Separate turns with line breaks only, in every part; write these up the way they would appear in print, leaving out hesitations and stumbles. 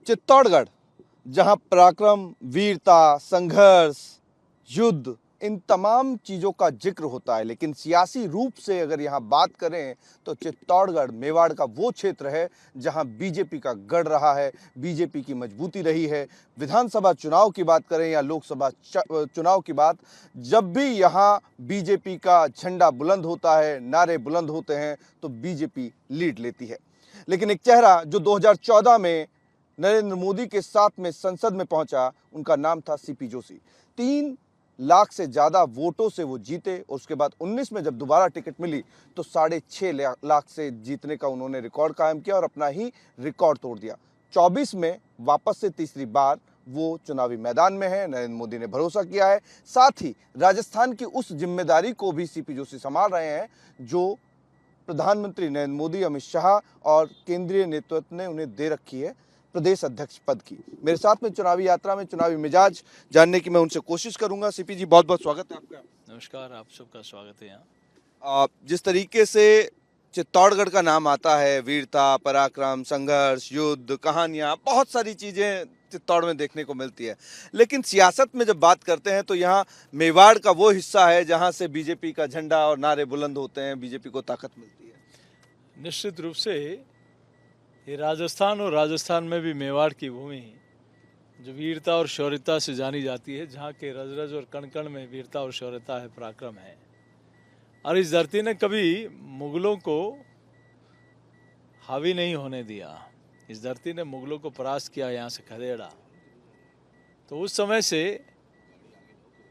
चित्तौड़गढ़, जहां पराक्रम, वीरता, संघर्ष, युद्ध, इन तमाम चीज़ों का जिक्र होता है, लेकिन सियासी रूप से अगर यहाँ बात करें तो चित्तौड़गढ़ मेवाड़ का वो क्षेत्र है जहाँ बीजेपी का गढ़ रहा है, बीजेपी की मजबूती रही है। विधानसभा चुनाव की बात करें या लोकसभा चुनाव की बात, जब भी यहाँ बीजेपी का झंडा बुलंद होता है, नारे बुलंद होते हैं, तो बीजेपी लीड लेती है। लेकिन एक चेहरा जो 2014 में नरेंद्र मोदी के साथ में संसद में पहुंचा, उनका नाम था सीपी जोशी। 3 लाख से ज्यादा वोटों से वो जीते और उसके बाद 19 में जब दोबारा टिकट मिली तो 6.5 लाख से जीतने का उन्होंने रिकॉर्ड कायम किया और अपना ही रिकॉर्ड तोड़ दिया। 24 में वापस से तीसरी बार वो चुनावी मैदान में है। नरेंद्र मोदी ने भरोसा किया है, साथ ही राजस्थान की उस जिम्मेदारी को भी सीपी जोशी संभाल रहे हैं जो प्रधानमंत्री नरेंद्र मोदी, अमित शाह और केंद्रीय नेतृत्व ने उन्हें दे रखी है, प्रदेश अध्यक्ष पद की। मेरे साथ में चुनावी यात्रा में चुनावी मिजाज जानने की मैं उनसे कोशिश करूंगा। सीपी जी, बहुत बहुत स्वागत है आपका।
नमस्कार, आप सबका स्वागत है यहाँ।
जिस तरीके से चित्तौड़गढ़ का नाम आता है, वीरता, पराक्रम, संघर्ष, युद्ध, कहानियां, बहुत सारी चीजें चित्तौड़ में देखने को मिलती है, लेकिन सियासत में जब बात करते हैं तो यहाँ मेवाड़ का वो हिस्सा है जहाँ से बीजेपी का झंडा और नारे बुलंद होते हैं, बीजेपी को ताकत मिलती है।
निश्चित रूप से ये राजस्थान और राजस्थान में भी मेवाड़ की भूमि जो वीरता और शौर्यता से जानी जाती है, जहाँ के रज रज और कण कण में वीरता और शौर्यता है, पराक्रम है। और इस धरती ने कभी मुगलों को हावी नहीं होने दिया। इस धरती ने मुगलों को परास्त किया, यहाँ से खदेड़ा। तो उस समय से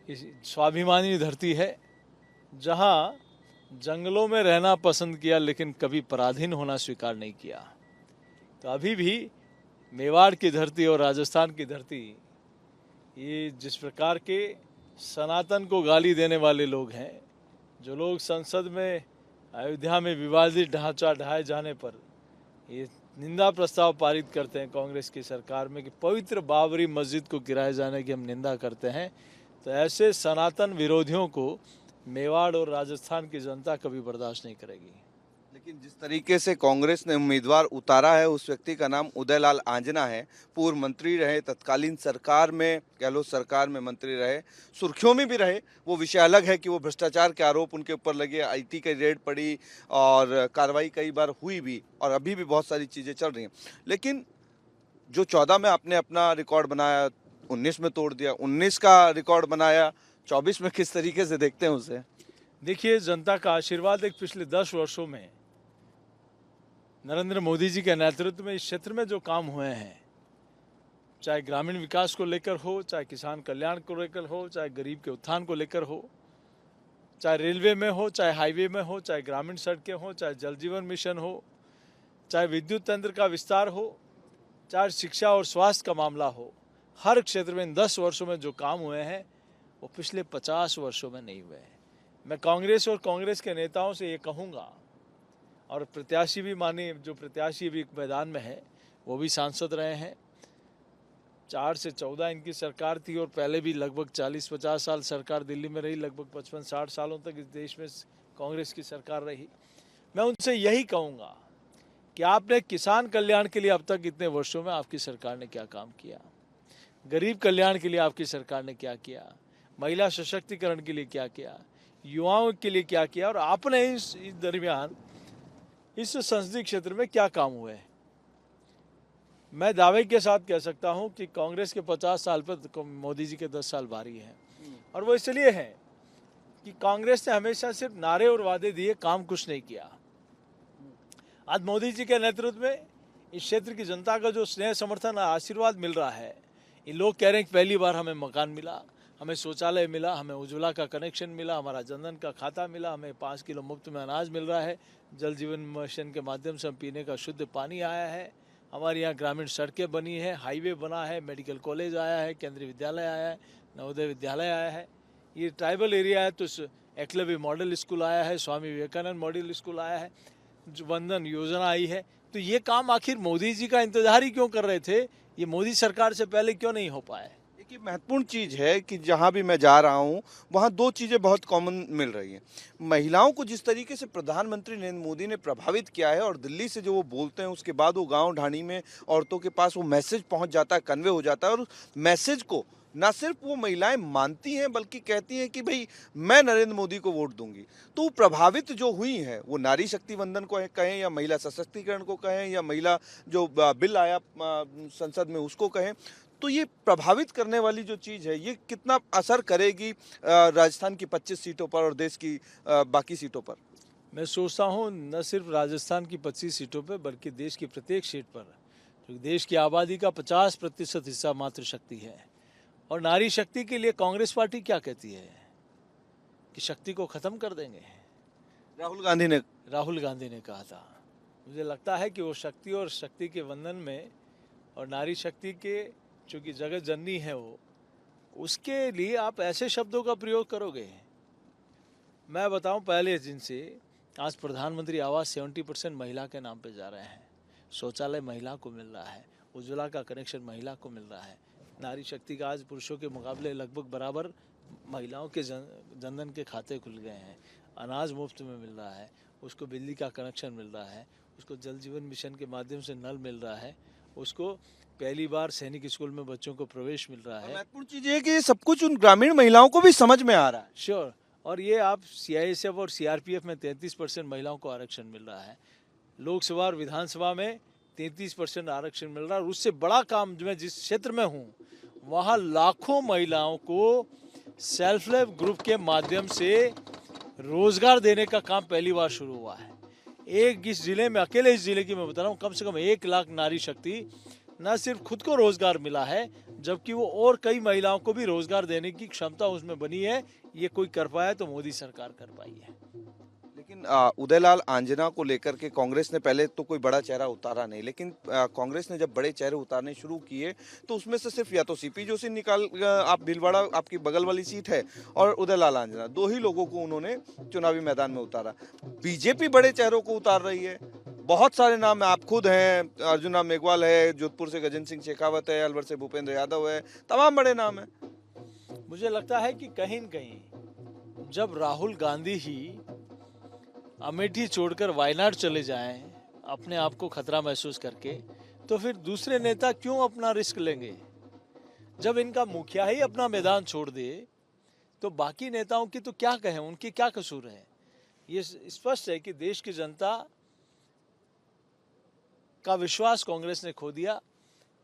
इस स्वाभिमानी धरती है जहाँ जंगलों में रहना पसंद किया, लेकिन कभी पराधीन होना स्वीकार नहीं किया। तो अभी भी मेवाड़ की धरती और राजस्थान की धरती, ये जिस प्रकार के सनातन को गाली देने वाले लोग हैं, जो लोग संसद में अयोध्या में विवादित ढांचा ढाए जाने पर ये निंदा प्रस्ताव पारित करते हैं कांग्रेस की सरकार में कि पवित्र बाबरी मस्जिद को गिराए जाने की हम निंदा करते हैं, तो ऐसे सनातन विरोधियों को मेवाड़ और राजस्थान की जनता कभी बर्दाश्त नहीं करेगी।
लेकिन जिस तरीके से कांग्रेस ने उम्मीदवार उतारा है, उस व्यक्ति का नाम उदयलाल आंजना है। पूर्व मंत्री रहे, तत्कालीन सरकार में, गहलोत सरकार में मंत्री रहे, सुर्खियों में भी रहे। वो विषय अलग है कि वो भ्रष्टाचार के आरोप उनके ऊपर लगे, आईटी की रेड पड़ी और कार्रवाई कई बार हुई भी, और अभी भी बहुत सारी चीज़ें चल रही हैं। लेकिन जो 14 में आपने अपना रिकॉर्ड बनाया, 19 में तोड़ दिया, 19 का रिकॉर्ड बनाया, 24 में किस तरीके से देखते हैं उसे?
देखिए, जनता का आशीर्वाद एक पिछले 10 वर्षों में नरेंद्र मोदी जी के नेतृत्व में इस क्षेत्र में जो काम हुए हैं, चाहे ग्रामीण विकास को लेकर हो, चाहे किसान कल्याण को लेकर हो, चाहे गरीब के उत्थान को लेकर हो, चाहे रेलवे में हो, चाहे हाईवे में हो, चाहे ग्रामीण सड़कें हो, चाहे जल जीवन मिशन हो, चाहे विद्युत तंत्र का विस्तार हो, चाहे शिक्षा और स्वास्थ्य का मामला हो, हर क्षेत्र में इन 10 वर्षों में जो काम हुए हैं वो पिछले 50 वर्षों में नहीं हुए हैं। मैं कांग्रेस और कांग्रेस के नेताओं से ये कहूँगा, और प्रत्याशी भी मानिए, जो प्रत्याशी भी मैदान में है वो भी सांसद रहे हैं। 4 से 14 इनकी सरकार थी और पहले भी लगभग 40-50 साल सरकार दिल्ली में रही, लगभग 55-60 सालों तक इस देश में कांग्रेस की सरकार रही। मैं उनसे यही कहूँगा कि आपने किसान कल्याण के लिए अब तक इतने वर्षों में आपकी सरकार ने क्या काम किया, गरीब कल्याण के लिए आपकी सरकार ने क्या किया, महिला सशक्तिकरण के लिए क्या किया, युवाओं के लिए क्या किया, और आपने इस दरमियान इस संसदीय क्षेत्र में क्या काम हुए हैं। मैं दावे के साथ कह सकता हूं कि कांग्रेस के 50 साल पर मोदी जी के 10 साल भारी हैं, और वो इसलिए है कि कांग्रेस ने हमेशा सिर्फ नारे और वादे दिए, काम कुछ नहीं किया। आज मोदी जी के नेतृत्व में इस क्षेत्र की जनता का जो स्नेह, समर्थन, आशीर्वाद मिल रहा है, ये लोग कह रहे हैं कि पहली बार हमें मकान मिला, हमें शौचालय मिला, हमें उज्ज्वला का कनेक्शन मिला, हमारा जनधन का खाता मिला, हमें 5 किलो मुफ्त में अनाज मिल रहा है, जल जीवन मिशन के माध्यम से हम पीने का शुद्ध पानी आया है, हमारे यहाँ ग्रामीण सड़कें बनी है, हाईवे बना है, मेडिकल कॉलेज आया है, केंद्रीय विद्यालय आया है, नवोदय विद्यालय आया है, ये ट्राइबल एरिया है तो एकलव्य मॉडल स्कूल आया है, स्वामी विवेकानंद मॉडल स्कूल आया है, वंदन योजना आई है। तो ये काम आखिर मोदी जी का इंतजार ही क्यों कर रहे थे, ये मोदी सरकार से पहले क्यों नहीं हो पाया?
देखिए, महत्वपूर्ण चीज है कि जहां भी मैं जा रहा हूं वहां दो चीजें बहुत कॉमन मिल रही हैं। महिलाओं को जिस तरीके से प्रधानमंत्री नरेंद्र मोदी ने प्रभावित किया है और दिल्ली से जो वो बोलते हैं उसके बाद वो गांव ढाणी में औरतों के पास वो मैसेज पहुंच जाता है, कन्वे हो जाता है, और उस मैसेज को ना सिर्फ वो महिलाएं मानती हैं बल्कि कहती हैं कि भाई मैं नरेंद्र मोदी को वोट दूंगी। तो वो प्रभावित जो हुई हैं, वो नारी शक्ति वंदन को कहें या महिला सशक्तिकरण को कहें या महिला जो बिल आया संसद में उसको कहें, तो ये प्रभावित करने वाली जो चीज़ है ये कितना असर करेगी राजस्थान की 25 सीटों पर और देश की बाकी सीटों पर?
मैं सोचता हूँ न सिर्फ राजस्थान की 25 सीटों पर बल्कि देश की प्रत्येक सीट पर, क्योंकि देश की आबादी का 50% हिस्सा मातृशक्ति है। और नारी शक्ति के लिए कांग्रेस पार्टी क्या कहती है कि शक्ति को खत्म कर देंगे। राहुल गांधी ने कहा था। मुझे लगता है कि वो शक्ति और शक्ति के वंदन में और नारी शक्ति के चूँकि जगत जननी है वो, उसके लिए आप ऐसे शब्दों का प्रयोग करोगे। मैं बताऊं, पहले दिन से आज प्रधानमंत्री आवास 70% महिला के नाम पे जा रहे हैं, शौचालय महिला को मिल रहा है, उज्ज्वला का कनेक्शन महिला को मिल रहा है, नारी शक्ति का आज पुरुषों के मुकाबले लगभग बराबर महिलाओं के जनधन के खाते खुल गए हैं, अनाज मुफ्त में मिल रहा है, उसको बिजली का कनेक्शन मिल रहा है, उसको जल जीवन मिशन के माध्यम से नल मिल रहा है, उसको पहली बार सैनिक स्कूल में बच्चों को प्रवेश मिल रहा है।
महत्वपूर्ण चीज है कि ये सब कुछ उन ग्रामीण महिलाओं को भी समझ में आ रहा है।
श्योर। और ये आप सीआईएसएफ और सीआरपीएफ में 33% महिलाओं को आरक्षण मिल रहा है, लोकसभा और विधानसभा में 33% आरक्षण मिल रहा है। और उससे बड़ा काम जो मैं जिस क्षेत्र में हूँ वहाँ लाखों महिलाओं को सेल्फ हेल्प ग्रुप के माध्यम से रोजगार देने का काम पहली बार शुरू हुआ है। इस जिले में, अकेले इस जिले की मैं बता रहा हूँ, कम से कम 1 लाख नारी शक्ति न सिर्फ खुद को रोजगार मिला है, जबकि वो और कई महिलाओं को भी रोजगार देने की क्षमता उसमें बनी है। ये कोई कर पाया तो मोदी सरकार कर पाई है।
लेकिन उदयलाल आंजना को लेकर के कांग्रेस ने पहले तो कोई बड़ा चेहरा उतारा नहीं, लेकिन कांग्रेस ने जब बड़े चेहरे उतारने शुरू किए तो उसमें से सिर्फ या तो सीपी जोशी निकाल, आप भीलवाड़ा आपकी बगल वाली सीट है, और उदयलाल आंजना, 2 ही लोगों को उन्होंने चुनावी मैदान में उतारा। बीजेपी बड़े चेहरों को उतार रही है, बहुत सारे नाम है, आप खुद हैं, अर्जुन राम मेघवाल है, जोधपुर से गजेंद्र सिंह शेखावत है, अलवर से भूपेंद्र यादव है, तमाम बड़े नाम है।
मुझे लगता है कि कहीं न कहीं जब राहुल गांधी ही अमेठी छोड़कर वायनाड चले जाएं अपने आप को खतरा महसूस करके, तो फिर दूसरे नेता क्यों अपना रिस्क लेंगे। जब इनका मुखिया ही अपना मैदान छोड़ दे तो बाकी नेताओं की तो क्या कहें, उनकी क्या कसूर है। ये स्पष्ट है कि देश की जनता का विश्वास कांग्रेस ने खो दिया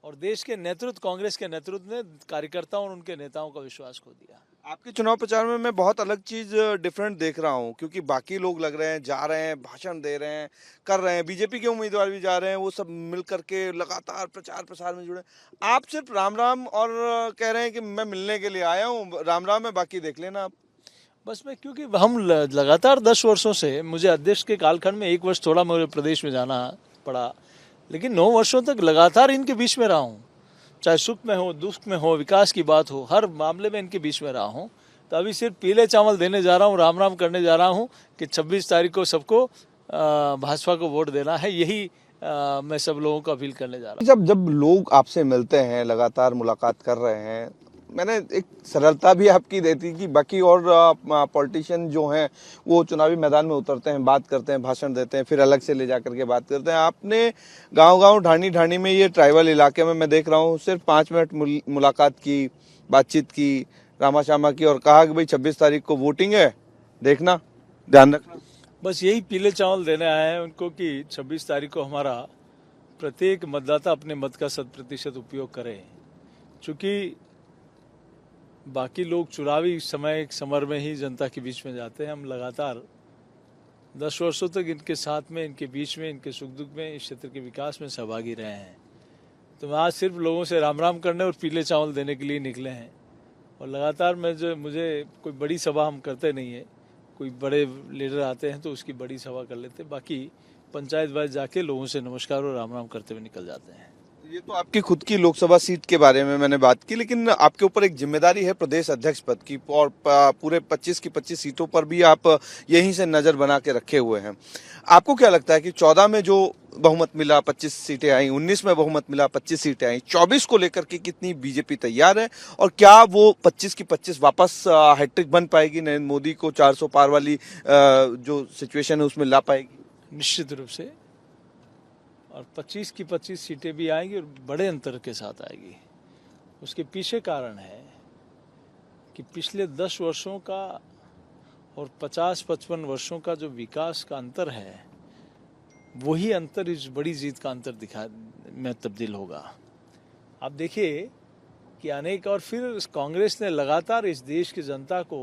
और देश के नेतृत्व, कांग्रेस के नेतृत्व ने कार्यकर्ताओं और उनके नेताओं का विश्वास खो दिया।
आपके चुनाव प्रचार में मैं बहुत अलग चीज डिफरेंट देख रहा हूँ, क्योंकि बाकी लोग लग रहे हैं, जा रहे हैं, भाषण दे रहे हैं, कर रहे हैं, बीजेपी के उम्मीदवार भी जा रहे हैं, वो सब मिल करके लगातार प्रचार प्रसार में जुड़े। आप सिर्फ राम राम और कह रहे हैं कि मैं मिलने के लिए आया हूँ, राम राम है, बाकी देख लेना आप।
बस मैं, क्योंकि हम लगातार 10 वर्षों से, मुझे अध्यक्ष के कालखंड में 1 वर्ष थोड़ा मुझे प्रदेश में जाना पड़ा, लेकिन 9 वर्षों तक लगातार इनके बीच में रहा हूँ। चाहे सुख में हो, दुख में हो, विकास की बात हो, हर मामले में इनके बीच में रहा हूँ। तो अभी सिर्फ पीले चावल देने जा रहा हूँ, राम राम करने जा रहा हूँ कि 26 तारीख को सबको भाजपा को वोट देना है। यही मैं सब लोगों को अपील करने जा रहा हूँ।
जब लोग आपसे मिलते हैं, लगातार मुलाकात कर रहे हैं, मैंने एक सरलता भी आपकी देती कि बाकी और पॉलिटिशियन जो हैं वो चुनावी मैदान में उतरते हैं, बात करते हैं, भाषण देते हैं, फिर अलग से ले जा करके बात करते हैं। आपने गांव-गांव, ढाणी-ढाणी में, ये ट्राइबल इलाके में मैं देख रहा हूँ, सिर्फ 5 मिनट मुलाकात की, बातचीत की, रामा श्यामा की, और कहा कि भाई 26 तारीख को वोटिंग है, देखना, ध्यान रखना।
बस यही पीले चावल देने आए हैं उनको कि 26 तारीख को हमारा प्रत्येक मतदाता अपने मत का 100% उपयोग करे। चूँकि बाकी लोग चुनावी समर में ही जनता के बीच में जाते हैं, हम लगातार 10 वर्षों तक इनके साथ में, इनके बीच में, इनके सुख दुख में, इस क्षेत्र के विकास में सहभागी रहे हैं। तो मैं आज सिर्फ लोगों से राम राम करने और पीले चावल देने के लिए निकले हैं। और लगातार मुझे कोई बड़ी सभा हम करते नहीं है, कोई बड़े लीडर आते हैं तो उसकी बड़ी सभा कर लेते हैं, बाकी पंचायत वाइज जाके लोगों से नमस्कार और राम राम करते हुए निकल जाते हैं।
ये तो आपकी खुद की लोकसभा सीट के बारे में मैंने बात की, लेकिन आपके ऊपर एक जिम्मेदारी है प्रदेश अध्यक्ष पद की, और पूरे 25 की 25 सीटों पर भी आप यहीं से नजर बना के रखे हुए हैं। आपको क्या लगता है कि 14 में जो बहुमत मिला 25 सीटें आई, 19 में बहुमत मिला 25 सीटें आई, 24 को लेकर के कितनी बीजेपी तैयार है, और क्या वो 25 की 25 वापस हैट्रिक बन पाएगी, नरेंद्र मोदी को 400 पार वाली जो सिचुएशन है उसमें ला पाएगी?
निश्चित रूप से, और 25 की 25 सीटें भी आएंगी और बड़े अंतर के साथ आएगी। उसके पीछे कारण है कि पिछले 10 वर्षों का और 50-55 वर्षों का जो विकास का अंतर है, वही अंतर इस बड़ी जीत का अंतर में तब्दील होगा। आप देखिए कि अनेक, और फिर कांग्रेस ने लगातार इस देश की जनता को,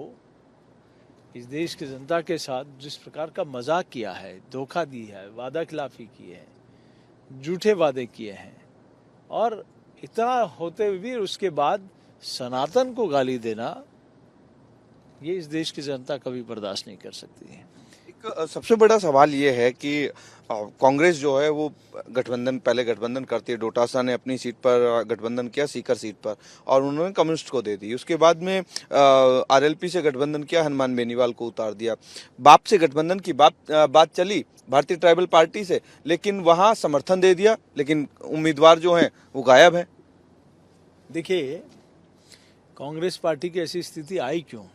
इस देश की जनता के साथ जिस प्रकार का मजाक किया है, धोखा दी है, वादा खिलाफी की है, झूठे वादे किए हैं, और इतना होते हुए भी उसके बाद सनातन को गाली देना, ये इस देश की जनता कभी बर्दाश्त नहीं कर सकती है।
एक सबसे बड़ा सवाल ये है कि कांग्रेस जो है वो पहले गठबंधन करती है। डोटासरा ने अपनी सीट पर गठबंधन किया, सीकर सीट पर, और उन्होंने कम्युनिस्ट को दे दी। उसके बाद में आरएलपी से गठबंधन किया, हनुमान बेनीवाल को उतार दिया। बाप से गठबंधन की बात चली भारतीय ट्राइबल पार्टी से, लेकिन वहां समर्थन दे दिया, लेकिन उम्मीदवार जो हैं वो गायब है।
देखिए, कांग्रेस पार्टी की ऐसी स्थिति आई क्यों?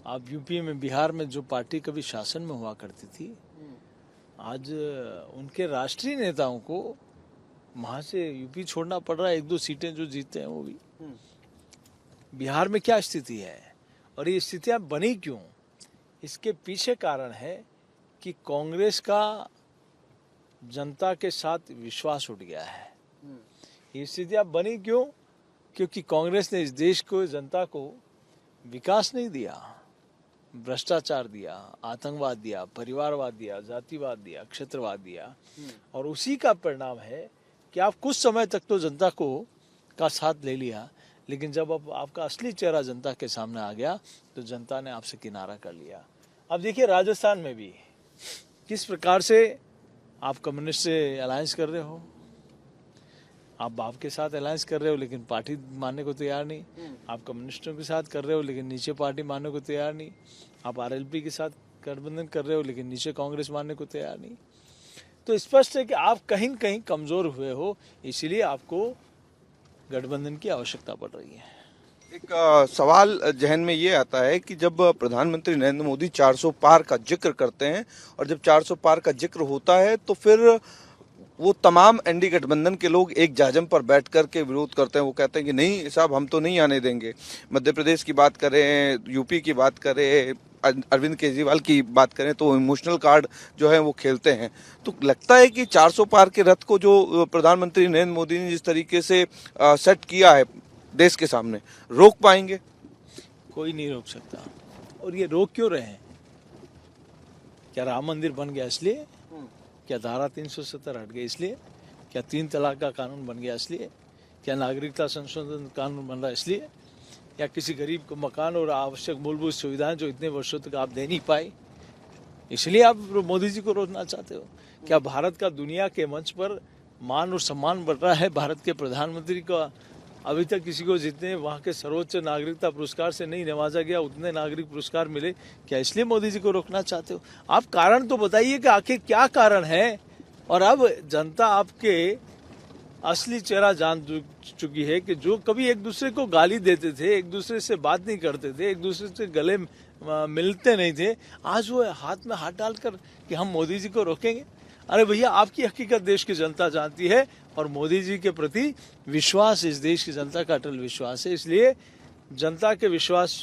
आप यूपी में, बिहार में जो पार्टी कभी शासन में हुआ करती थी, आज उनके राष्ट्रीय नेताओं को वहां से यूपी छोड़ना पड़ रहा है। 1-2 सीटें जो जीते हैं वो भी। बिहार में क्या स्थिति है और ये स्थितियां बनी क्यों? इसके पीछे कारण है कि कांग्रेस का जनता के साथ विश्वास उठ गया है। ये स्थितियां बनी क्यों? क्योंकि कांग्रेस ने इस देश को, जनता को विकास नहीं दिया, भ्रष्टाचार दिया, आतंकवाद दिया, परिवारवाद दिया, जातिवाद दिया, क्षेत्रवाद दिया, और उसी का परिणाम है कि आप कुछ समय तक तो जनता को का साथ ले लिया, लेकिन जब अब आपका असली चेहरा जनता के सामने आ गया तो जनता ने आपसे किनारा कर लिया। अब देखिए, राजस्थान में भी किस प्रकार से आप कम्युनिस्ट से अलायंस कर रहे हो, आप बाप के साथ अलायंस कर रहे हो लेकिन पार्टी मानने को तैयार नहीं, आप कम्युनिस्टों के साथ कर रहे हो लेकिन नीचे पार्टी मानने को तैयार नहीं, आप आरएलपी के साथ गठबंधन कर रहे हो लेकिन नीचे कांग्रेस मानने को तैयार नहीं। तो स्पष्ट है कि आप कहीं न कहीं कमजोर हुए हो, इसीलिए आपको गठबंधन की आवश्यकता पड़ रही है।
एक सवाल जहन में ये आता है कि जब प्रधानमंत्री नरेंद्र मोदी 400 पार का जिक्र करते हैं, और जब 400 पार का जिक्र होता है तो फिर वो तमाम एनडी गठबंधन के लोग एक जाजम पर बैठ कर के विरोध करते हैं। वो कहते हैं कि नहीं साहब, हम तो नहीं आने देंगे। मध्य प्रदेश की बात करें, यूपी की बात करें, अरविंद केजरीवाल की बात करें, तो इमोशनल कार्ड जो है वो खेलते हैं। तो लगता है कि 400 पार के रथ को जो प्रधानमंत्री नरेंद्र मोदी ने जिस तरीके से सेट किया है देश के सामने, रोक पाएंगे?
कोई नहीं रोक सकता। और ये रोक क्यों रहे हैं? क्या राम मंदिर बन गया इसलिए? क्या धारा 370 हट गई इसलिए? क्या 3 तलाक का कानून बन गया इसलिए? क्या नागरिकता संशोधन कानून बन रहा है इसलिए? या किसी गरीब को मकान और आवश्यक मूलभूत सुविधाएं जो इतने वर्षों तक आप दे नहीं पाए, इसलिए आप मोदी जी को रोकना चाहते हो? क्या भारत का दुनिया के मंच पर मान और सम्मान बढ़ रहा है? भारत के प्रधानमंत्री का अभी तक किसी को जितने वहाँ के सर्वोच्च नागरिकता पुरस्कार से नहीं नवाजा गया, उतने नागरिक पुरस्कार मिले, क्या इसलिए मोदी जी को रोकना चाहते हो? आप कारण तो बताइए कि आखिर क्या कारण है। और अब जनता आपके असली चेहरा जान चुकी है कि जो कभी एक दूसरे को गाली देते थे, एक दूसरे से बात नहीं करते थे, एक दूसरे से गले मिलते नहीं थे, आज वो हाथ में हाथ डालकर कि हम मोदी जी को रोकेंगे। अरे भैया, आपकी हकीकत देश की जनता जानती है, और मोदी जी के प्रति विश्वास इस देश की जनता का अटल विश्वास है। इसलिए जनता के विश्वास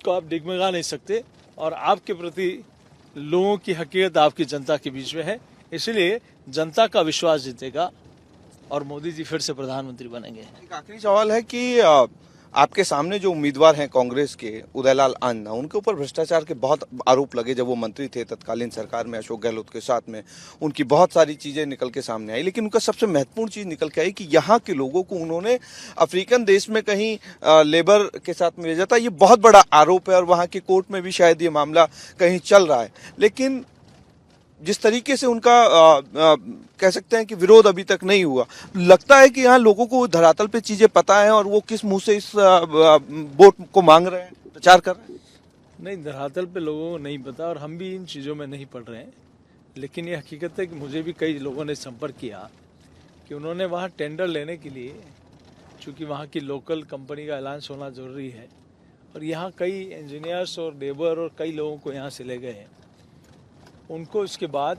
को आप डिगमगा नहीं सकते, और आपके प्रति लोगों की हकीकत आपकी जनता के बीच में है। इसलिए जनता का विश्वास जीतेगा और मोदी जी फिर से प्रधानमंत्री बनेंगे।
एक आखिरी सवाल है कि आपके सामने जो उम्मीदवार हैं कांग्रेस के, उदयलाल आंजना, उनके ऊपर भ्रष्टाचार के बहुत आरोप लगे जब वो मंत्री थे तत्कालीन सरकार में अशोक गहलोत के साथ में। उनकी बहुत सारी चीजें निकल के सामने आई, लेकिन उनका सबसे महत्वपूर्ण चीज निकल के आई कि यहाँ के लोगों को उन्होंने अफ्रीकन देश में कहीं लेबर के साथ में भेजा था। ये बहुत बड़ा आरोप है और वहाँ की कोर्ट में भी शायद ये मामला कहीं चल रहा है। लेकिन जिस तरीके से उनका कह सकते हैं कि विरोध अभी तक नहीं हुआ, लगता है कि यहाँ लोगों को धरातल पे चीजें पता है और वो किस मुंह से इस वोट को मांग रहे हैं, प्रचार कर रहे हैं।
नहीं, धरातल पे लोगों को नहीं पता और हम भी इन चीज़ों में नहीं पढ़ रहे हैं, लेकिन ये हकीकत है कि मुझे भी कई लोगों ने संपर्क किया कि उन्होंने वहाँ टेंडर लेने के लिए, चूँकि वहाँ की लोकल कंपनी का अलायंस होना ज़रूरी है, और यहाँ कई इंजीनियर्स और लेबर और कई लोगों को यहाँ से ले गए हैं, उनको इसके बाद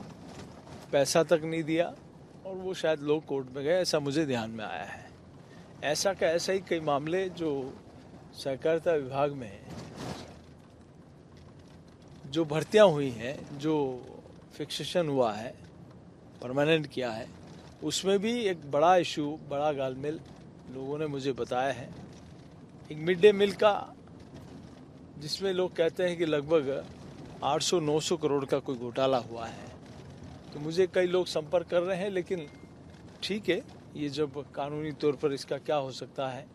पैसा तक नहीं दिया और वो शायद लोग कोर्ट में गए, ऐसा मुझे ध्यान में आया है। ऐसा का ऐसा ही कई मामले जो सहकारिता विभाग में जो भर्तियां हुई हैं, जो फिक्सेशन हुआ है, परमानेंट किया है, उसमें भी एक बड़ा इशू, बड़ा गालमेल लोगों ने मुझे बताया है। एक मिड डे मील का, जिसमें लोग कहते हैं कि लगभग 800-900 करोड़ का कोई घोटाला हुआ है। तो मुझे कई लोग संपर्क कर रहे हैं, लेकिन ठीक है, ये जब कानूनी तौर पर इसका क्या हो सकता है,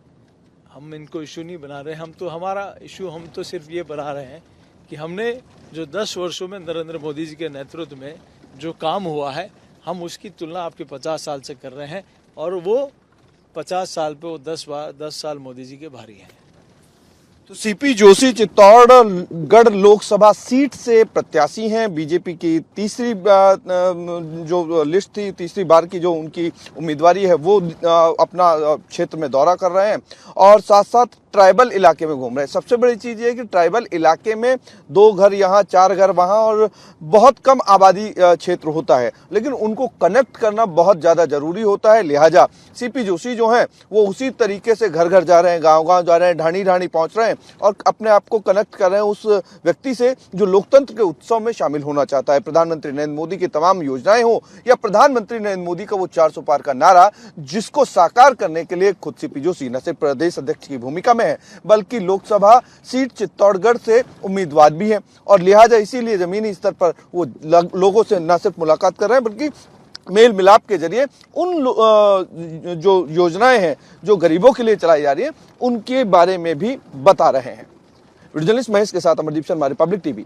हम इनको इशू नहीं बना रहे। हम तो, हमारा इशू, हम तो सिर्फ ये बना रहे हैं कि हमने जो 10 वर्षों में नरेंद्र मोदी जी के नेतृत्व में जो काम हुआ है, हम उसकी तुलना आपके 50 साल से कर रहे हैं, और वो 50 साल पे वो 10 साल मोदी जी के भारी हैं।
तो सीपी जोशी चित्तौड़गढ़ लोकसभा सीट से प्रत्याशी हैं। बीजेपी की तीसरी जो लिस्ट थी, तीसरी बार की जो उनकी उम्मीदवारी है, वो अपना क्षेत्र में दौरा कर रहे हैं और साथ साथ ट्राइबल इलाके में घूम रहे हैं। सबसे बड़ी चीज ये है कि ट्राइबल इलाके में 2 घर यहाँ, 4 घर वहाँ और बहुत कम आबादी क्षेत्र होता है, लेकिन उनको कनेक्ट करना बहुत ज्यादा जरूरी होता है। लिहाजा सीपी जोशी जो हैं वो उसी तरीके से घर घर जा रहे हैं, गांव गांव जा रहे हैं, ढाणी ढाणी पहुंच रहे हैं और अपने आप को कनेक्ट कर रहे हैं उस व्यक्ति से जो लोकतंत्र के उत्सव में शामिल होना चाहता है। प्रधानमंत्री नरेंद्र मोदी की तमाम योजनाएं हो या प्रधानमंत्री नरेंद्र मोदी का वो 400 पार का नारा, जिसको साकार करने के लिए खुद सीपी जोशी न सिर्फ प्रदेश अध्यक्ष की भूमिका में है, बल्कि लोकसभा सीट चित्तौड़गढ़ से उम्मीदवार भी हैं और लिहाजा इसीलिए जमीनी स्तर पर वो लोगों से न सिर्फ मुलाकात कर रहे हैं, बल्कि मेल मिलाप के जरिए उन जो योजनाएं हैं जो गरीबों के लिए चलाई जा रही हैं, उनके बारे में भी बता रहे हैं। वीडियो जर्नलिस्ट महेश के साथ अमरदीप शर्मा, रिपब्लिक टीवी।